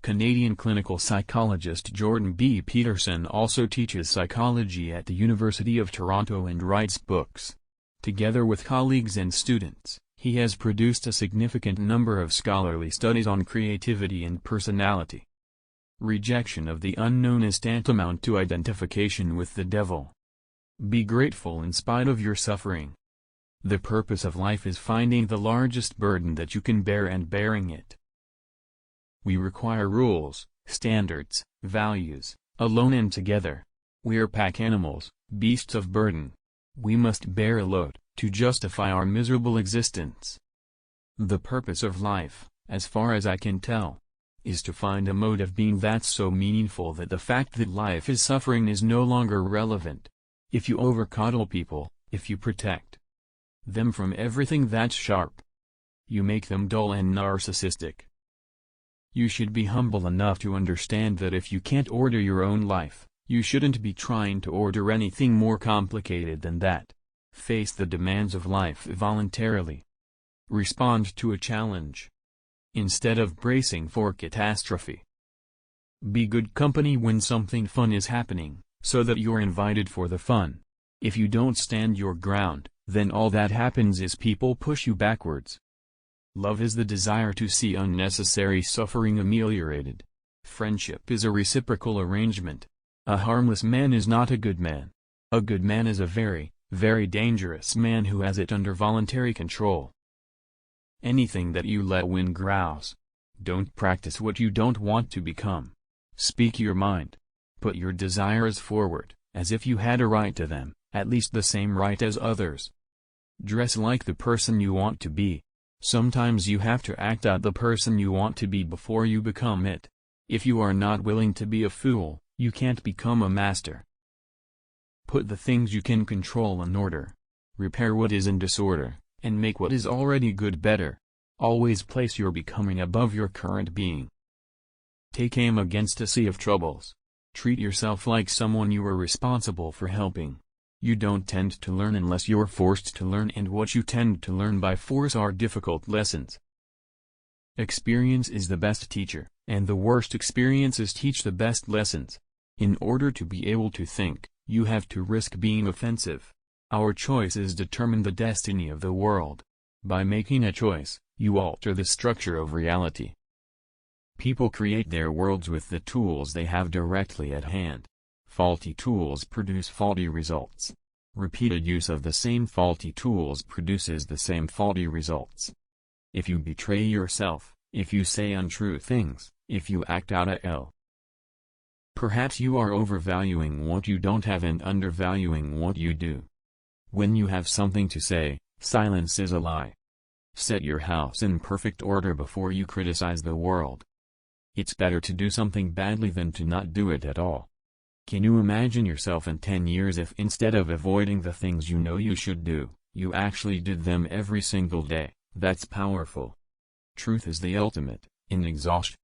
Canadian clinical psychologist Jordan B. Peterson also teaches psychology at the University of Toronto and writes books. Together with colleagues and students, he has produced a significant number of scholarly studies on creativity and personality. Rejection of the unknown is tantamount to identification with the devil. Be grateful in spite of your suffering. The purpose of life is finding the largest burden that you can bear and bearing it. We require rules, standards, values, alone and together. We are pack animals, beasts of burden. We must bear a load, to justify our miserable existence. The purpose of life, as far as I can tell, is to find a mode of being that's so meaningful that the fact that life is suffering is no longer relevant. If you overcoddle people, if you protect them from everything that's sharp, you make them dull and narcissistic. You should be humble enough to understand that if you can't order your own life, you shouldn't be trying to order anything more complicated than that. Face the demands of life voluntarily. Respond to a challenge, instead of bracing for catastrophe. Be good company when something fun is happening, so that you're invited for the fun. If you don't stand your ground, then all that happens is people push you backwards. Love is the desire to see unnecessary suffering ameliorated. Friendship is a reciprocal arrangement. A harmless man is not a good man. A good man is a very, very dangerous man who has it under voluntary control. Anything that you let win grouse. Don't practice what you don't want to become. Speak your mind. Put your desires forward, as if you had a right to them, at least the same right as others. Dress like the person you want to be. Sometimes you have to act out the person you want to be before you become it. If you are not willing to be a fool, you can't become a master. Put the things you can control in order. Repair what is in disorder, and make what is already good better. Always place your becoming above your current being. Take aim against a sea of troubles. Treat yourself like someone you are responsible for helping. You don't tend to learn unless you're forced to learn, and what you tend to learn by force are difficult lessons. Experience is the best teacher, and the worst experiences teach the best lessons. In order to be able to think, you have to risk being offensive. Our choices determine the destiny of the world. By making a choice, you alter the structure of reality. People create their worlds with the tools they have directly at hand. Faulty tools produce faulty results. Repeated use of the same faulty tools produces the same faulty results. If you betray yourself, if you say untrue things, if you act out of ill, perhaps you are overvaluing what you don't have and undervaluing what you do. When you have something to say, silence is a lie. Set your house in perfect order before you criticize the world. It's better to do something badly than to not do it at all. Can you imagine yourself in 10 years if instead of avoiding the things you know you should do, you actually did them every single day? That's powerful. Truth is the ultimate, inexhaustible.